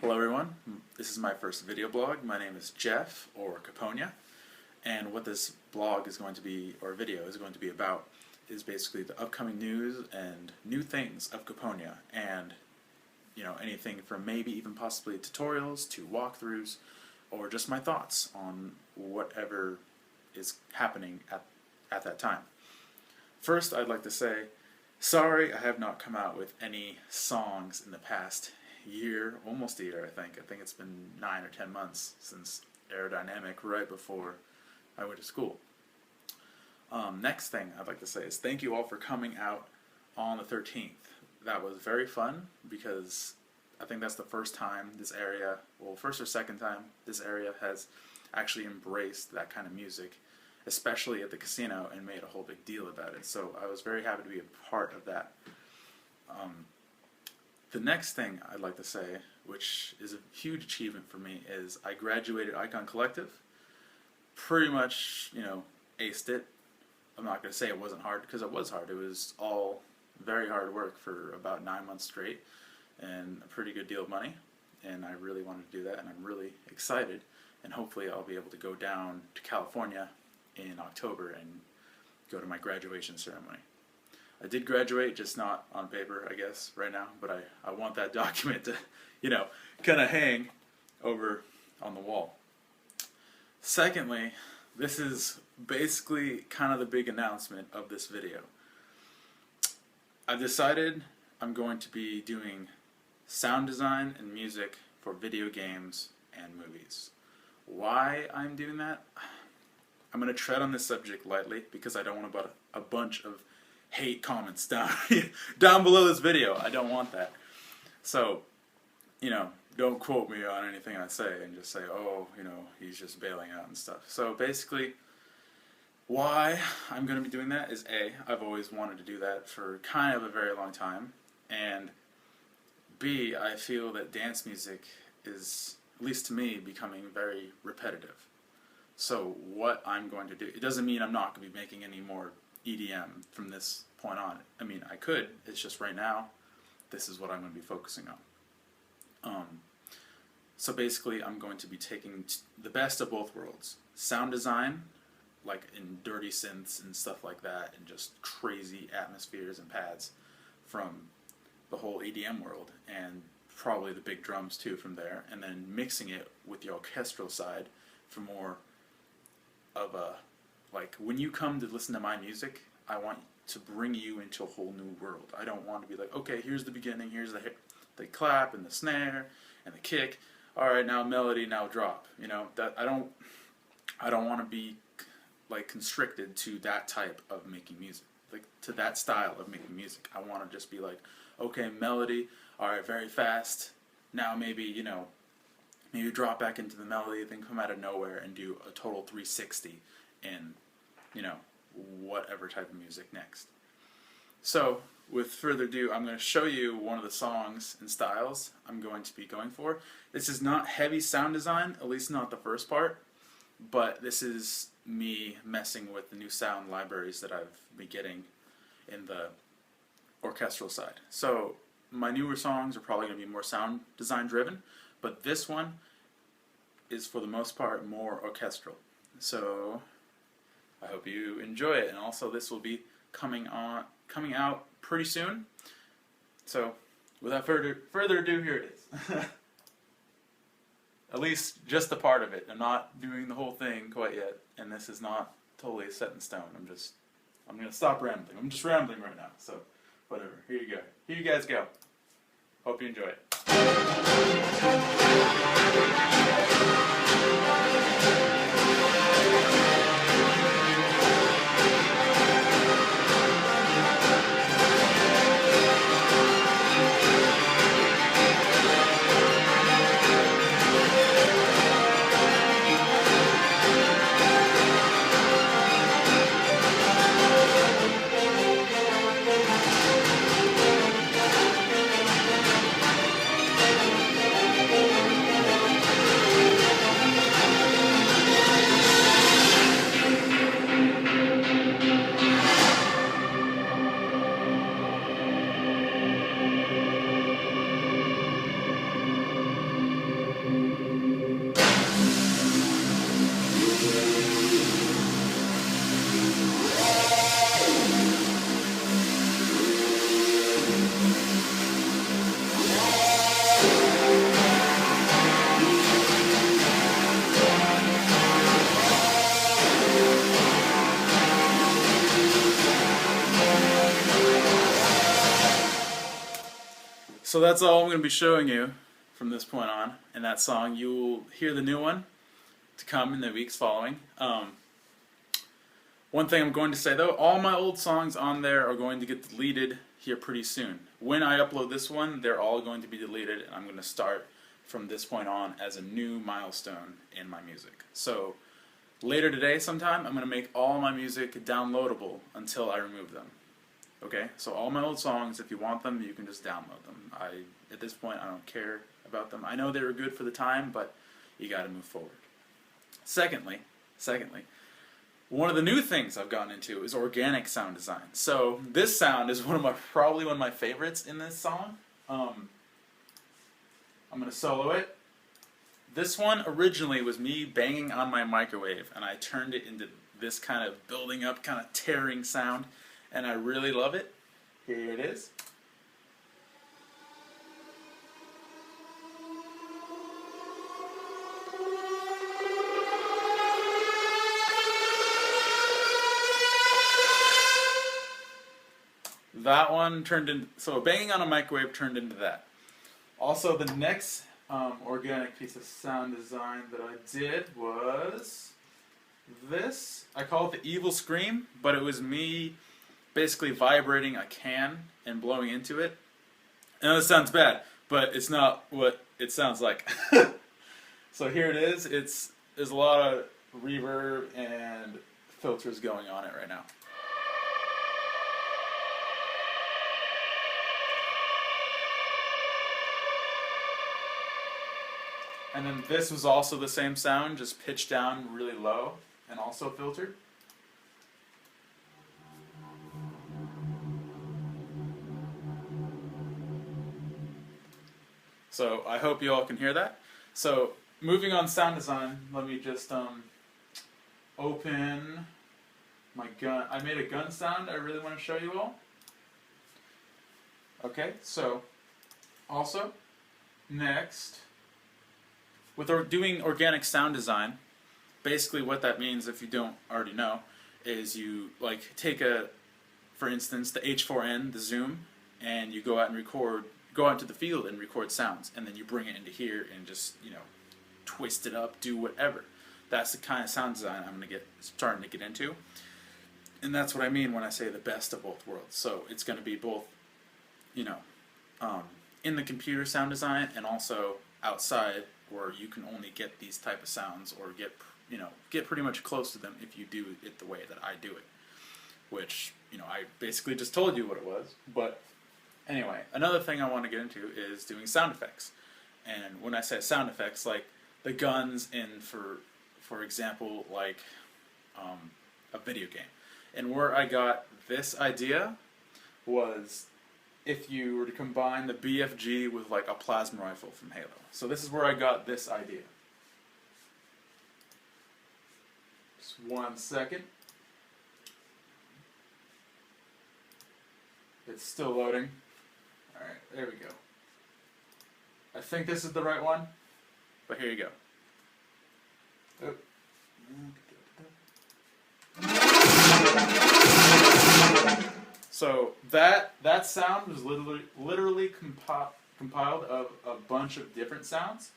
Hello everyone, this is my first video blog. My name is Jeff, or Caponia, and what this blog is going to be, or video is going to be about, is basically the upcoming news and new things of Caponia, and anything from maybe even possibly tutorials to walkthroughs, or just my thoughts on whatever is happening at that time. First, I'd like to say, sorry I have not come out with any songs in the past year, almost a year I think. I think it's been 9 or 10 months since Aerodynamic, right before I went to school. Next thing I'd like to say is thank you all for coming out on the 13th. That was very fun because I think that's the first time this area, well, first or second time this area has actually embraced that kind of music, especially at the casino, and made a whole big deal about it. So I was very happy to be a part of that. The next thing I'd like to say, which is a huge achievement for me, is I graduated Icon Collective. Pretty much, aced it. I'm not going to say it wasn't hard, because it was hard. It was all very hard work for about 9 months straight, and a pretty good deal of money. And I really wanted to do that, and I'm really excited. And hopefully I'll be able to go down to California in October and go to my graduation ceremony. I did graduate, just not on paper, I guess, right now, but I want that document to, kind of hang over on the wall. Secondly, this is basically kind of the big announcement of this video. I've decided I'm going to be doing sound design and music for video games and movies. Why I'm doing that? I'm going to tread on this subject lightly because I don't want to put a bunch of hate comments down below this video. I don't want that. So, don't quote me on anything I say and just say, oh, he's just bailing out and stuff. So basically, why I'm going to be doing that is A, I've always wanted to do that for kind of a very long time, and B, I feel that dance music is, at least to me, becoming very repetitive. So what I'm going to do, it doesn't mean I'm not going to be making any more EDM from this point on. I mean, I could, it's just right now, this is what I'm going to be focusing on. So basically, I'm going to be taking the best of both worlds. Sound design, like in dirty synths and stuff like that, and just crazy atmospheres and pads from the whole EDM world, and probably the big drums too from there, and then mixing it with the orchestral side for more of a, like, when you come to listen to my music, I want to bring you into a whole new world. I don't want to be like, okay, here's the beginning, here's the clap and the snare and the kick. All right, now melody, now drop. That I don't want to be like constricted to that type of making music, like to that style of making music. I want to just be like, okay, melody, all right, very fast. Now maybe maybe drop back into the melody, then come out of nowhere and do a total 360 in whatever type of music next. So, with further ado, I'm going to show you one of the songs and styles I'm going to be going for. This is not heavy sound design, at least not the first part, but this is me messing with the new sound libraries that I've been getting in the orchestral side. So, my newer songs are probably going to be more sound design driven, but this one is for the most part more orchestral. So, I hope you enjoy it, and also this will be coming out pretty soon. So, without further ado, here it is. At least just a part of it. I'm not doing the whole thing quite yet, and this is not totally set in stone. I'm gonna stop rambling. I'm just rambling right now. So, whatever. Here you go. Here you guys go. Hope you enjoy it. So that's all I'm going to be showing you from this point on in that song. You'll hear the new one to come in the weeks following. One thing I'm going to say though, all my old songs on there are going to get deleted here pretty soon. When I upload this one, they're all going to be deleted, and I'm going to start from this point on as a new milestone in my music. So later today sometime, I'm going to make all my music downloadable until I remove them. Okay, so all my old songs, if you want them, you can just download them. At this point, I don't care about them. I know they were good for the time, but you got to move forward. Secondly, one of the new things I've gotten into is organic sound design. So this sound is probably one of my favorites in this song. I'm going to solo it. This one originally was me banging on my microwave, and I turned it into this kind of building up, kind of tearing sound, and I really love it. Here it is. That one turned into, so banging on a microwave turned into that. Also, the next organic piece of sound design that I did was this. I call it the Evil Scream, but it was me basically vibrating a can and blowing into it. I know this sounds bad, but it's not what it sounds like. So here it is. There's a lot of reverb and filters going on it right now. And then this was also the same sound, just pitched down really low and also filtered. So I hope you all can hear that. So moving on sound design, let me just open my gun. I made a gun sound I really want to show you all. Okay, so also next, with doing organic sound design, basically what that means, if you don't already know, is you take for instance, the H4n, the zoom, and you go out into the field and record sounds, and then you bring it into here and just, twist it up, do whatever. That's the kind of sound design I'm starting to get into, and that's what I mean when I say the best of both worlds. So it's going to be both, in the computer sound design and also outside, where you can only get these type of sounds or get pretty much close to them if you do it the way that I do it, which I basically just told you what it was. But anyway, another thing I want to get into is doing sound effects. And when I say sound effects, like the guns in, for example, like a video game. And where I got this idea was if you were to combine the BFG with like a plasma rifle from Halo. So this is where I got this idea. Just 1 second. It's still loading. Alright, there we go. I think this is the right one, but here you go. Oh. So that sound was literally compiled of a bunch of different sounds.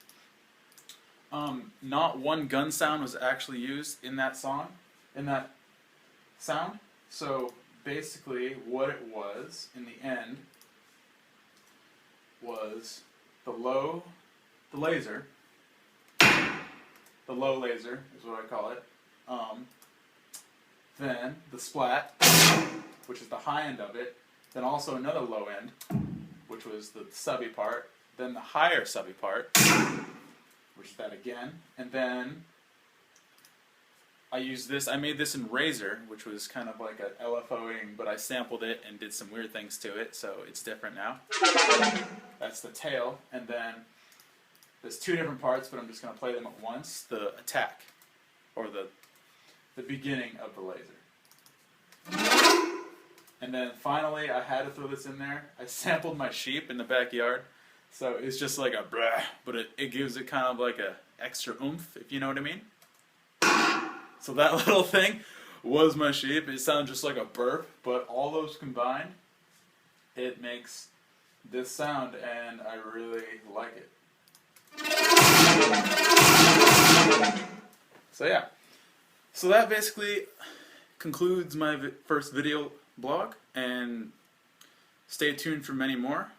Not one gun sound was actually used in that sound. So basically what it was in the end was the low laser is what I call it. Then the splat, which is the high end of it, then also another low end, which was the subby part, then the higher subby part, which is that again, and then I made this in Razor, which was kind of like a LFOing, but I sampled it and did some weird things to it, so it's different now. That's the tail, and then there's two different parts, but I'm just going to play them at once. The attack, or the beginning of the laser. And then finally, I had to throw this in there. I sampled my sheep in the backyard, so it's just like a brah, but it gives it kind of like a extra oomph, if you know what I mean. So that little thing was my sheep. It sounds just like a burp, but all those combined, it makes this sound, and I really like it. So yeah, so that basically concludes my first video blog, and stay tuned for many more.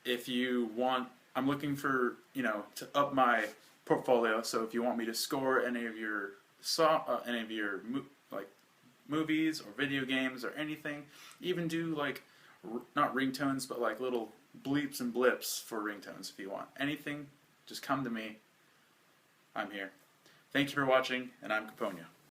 If you want, I'm looking for, to up my portfolio. So if you want me to score any of your movies or video games or anything, even do like not ringtones, but like little bleeps and blips for ringtones. If you want anything, just come to me. I'm here. Thank you for watching, and I'm Caponia.